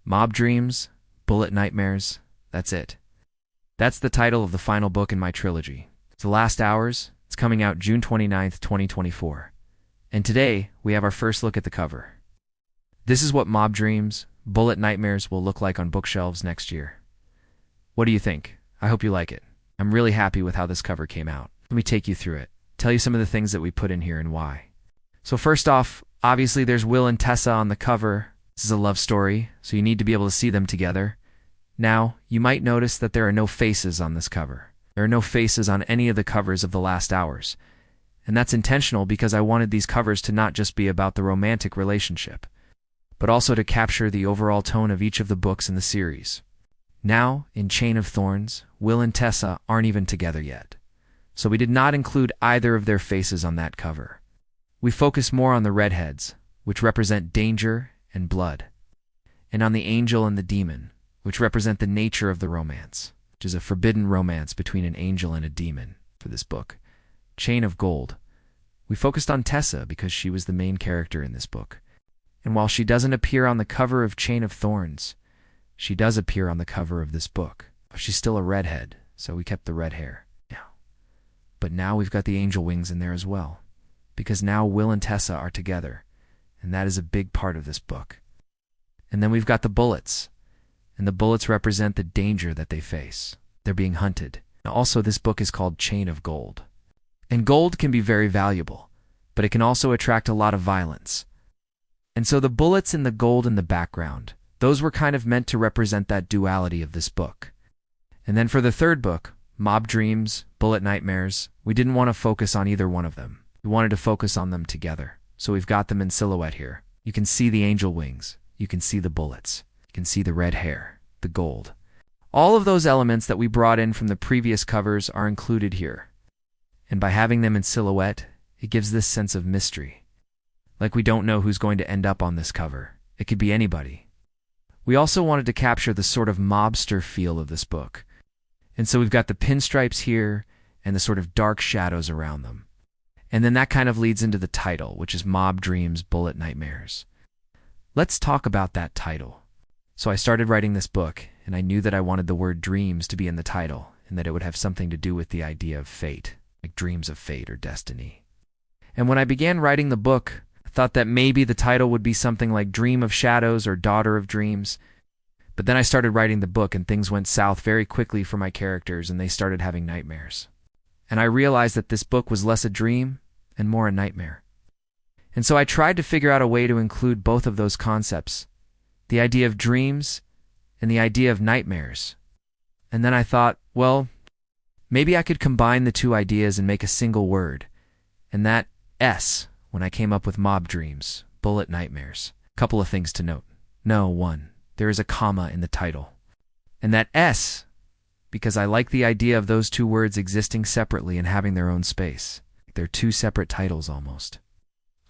Mob Dreams, Bullet Nightmares, that's it. That's the title of the final book in my trilogy. It's The Last Hours. It's coming out June 29th, 2024. And today, we have our first look at the cover. This is what Mob Dreams, Bullet Nightmares will look like on bookshelves next year. What do you think? I hope you like it. I'm really happy with how this cover came out. Let me take you through it, tell you some of the things that we put in here and why. So first off, obviously there's Will and Tessa on the cover. This is a love story, so you need to be able to see them together. Now, you might notice that there are no faces on this cover. There are no faces on any of the covers of The Last Hours. And that's intentional because I wanted these covers to not just be about the romantic relationship, but also to capture the overall tone of each of the books in the series. Now, in Chain of Thorns, Will and Tessa aren't even together yet, so we did not include either of their faces on that cover. We focus more on the redheads, which represent danger and blood, and on the angel and the demon, which represent the nature of the romance, which is a forbidden romance between an angel and a demon for this book. Chain of Gold. We focused on Tessa because she was the main character in this book, and while she doesn't appear on the cover of Chain of Thorns, she does appear on the cover of this book. She's still a redhead, so we kept the red hair. But now we've got the angel wings in there as well, because now Will and Tessa are together, and that is a big part of this book. And then we've got the bullets, and the bullets represent the danger that they face. They're being hunted. Now also, this book is called Chain of Gold. And gold can be very valuable, but it can also attract a lot of violence. And so the bullets and the gold in the background, those were kind of meant to represent that duality of this book. And then for the third book, Mob Dreams, Bullet Nightmares, we didn't want to focus on either one of them. We wanted to focus on them together. So we've got them in silhouette here. You can see the angel wings. You can see the bullets. You can see the red hair, the gold. All of those elements that we brought in from the previous covers are included here. And by having them in silhouette, it gives this sense of mystery. Like we don't know who's going to end up on this cover. It could be anybody. We also wanted to capture the sort of mobster feel of this book. And so we've got the pinstripes here and the sort of dark shadows around them. And then that kind of leads into the title, which is Mob Dreams, Bullet Nightmares. Let's talk about that title. So I started writing this book, and I knew that I wanted the word dreams to be in the title, and that it would have something to do with the idea of fate, like dreams of fate or destiny. And when I began writing the book, I thought that maybe the title would be something like Dream of Shadows or Daughter of Dreams. But then I started writing the book, and things went south very quickly for my characters, and they started having nightmares. And I realized that this book was less a dream and more a nightmare. And so I tried to figure out a way to include both of those concepts, the idea of dreams and the idea of nightmares. And then I thought, well, maybe I could combine the two ideas and make a single word, and that S when I came up with Mob Dreams, Bullet Nightmares. Couple of things to note. No, one, there is a comma in the title. And that S, because I like the idea of those two words existing separately and having their own space. They're two separate titles almost.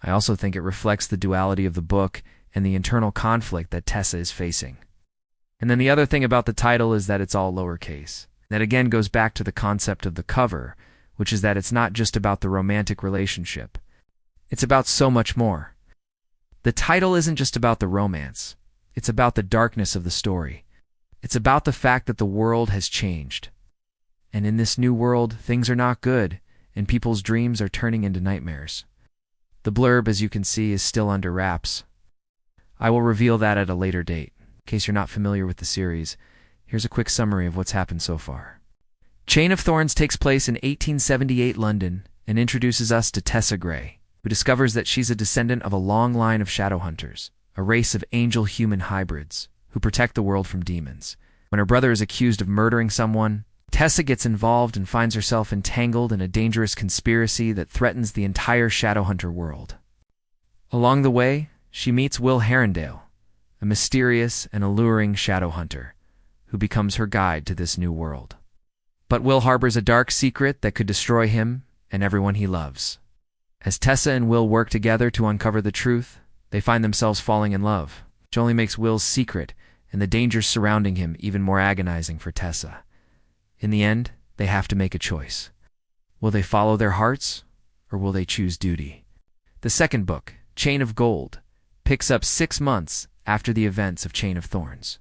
I also think it reflects the duality of the book and the internal conflict that Tessa is facing. And then the other thing about the title is that it's all lowercase. That again goes back to the concept of the cover, which is that it's not just about the romantic relationship. It's about so much more. The title isn't just about the romance. It's about the darkness of the story. It's about the fact that the world has changed. And in this new world, things are not good, and people's dreams are turning into nightmares. The blurb, as you can see, is still under wraps. I will reveal that at a later date. In case you're not familiar with the series, here's a quick summary of what's happened so far. Chain of Thorns takes place in 1878 London and introduces us to Tessa Gray, who discovers that she's a descendant of a long line of shadow hunters, a race of angel-human hybrids who protect the world from demons. When her brother is accused of murdering someone, Tessa gets involved and finds herself entangled in a dangerous conspiracy that threatens the entire Shadowhunter world. Along the way, she meets Will Herondale, a mysterious and alluring Shadowhunter, who becomes her guide to this new world. But Will harbors a dark secret that could destroy him and everyone he loves. As Tessa and Will work together to uncover the truth, they find themselves falling in love, which only makes Will's secret and the dangers surrounding him even more agonizing for Tessa. In the end, they have to make a choice. Will they follow their hearts, or will they choose duty? The second book, Chain of Gold, picks up 6 months after the events of Chain of Thorns.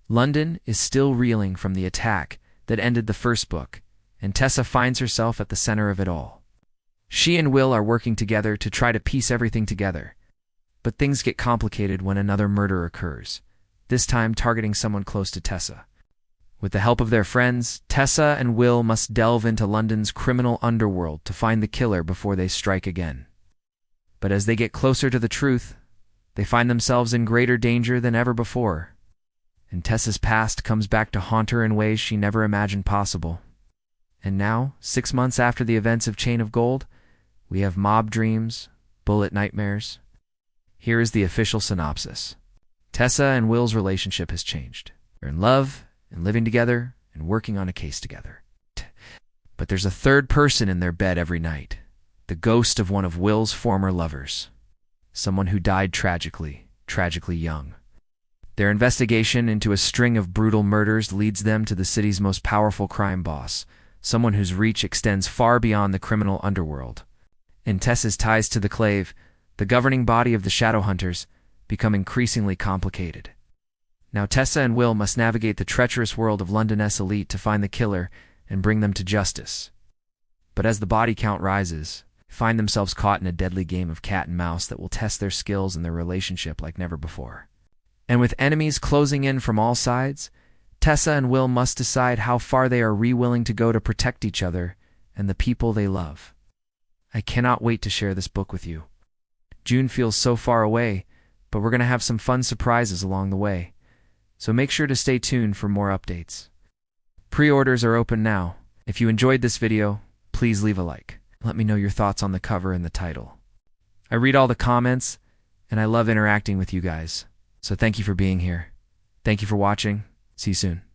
London is still reeling from the attack that ended the first book, and Tessa finds herself at the center of it all. She and Will are working together to try to piece everything together, but things get complicated when another murder occurs, this time targeting someone close to Tessa. With the help of their friends, Tessa and Will must delve into London's criminal underworld to find the killer before they strike again. But as they get closer to the truth, they find themselves in greater danger than ever before, and Tessa's past comes back to haunt her in ways she never imagined possible. And now, 6 months after the events of Chain of Gold, we have mob dreams, bullet nightmares. Here is the official synopsis. Tessa and Will's relationship has changed. They're in love, and living together, and working on a case together. But there's a third person in their bed every night, the ghost of one of Will's former lovers. Someone who died tragically young. Their investigation into a string of brutal murders leads them to the city's most powerful crime boss, someone whose reach extends far beyond the criminal underworld. And Tessa's ties to the Clave, the governing body of the Shadowhunters, become increasingly complicated. Now Tessa and Will must navigate the treacherous world of London's elite to find the killer and bring them to justice. But as the body count rises, they find themselves caught in a deadly game of cat and mouse that will test their skills and their relationship like never before. And with enemies closing in from all sides, Tessa and Will must decide how far they are willing to go to protect each other and the people they love. I cannot wait to share this book with you. June feels so far away, but we're going to have some fun surprises along the way. So make sure to stay tuned for more updates. Pre-orders are open now. If you enjoyed this video, please leave a like. Let me know your thoughts on the cover and the title. I read all the comments, and I love interacting with you guys. So thank you for being here. Thank you for watching. See you soon.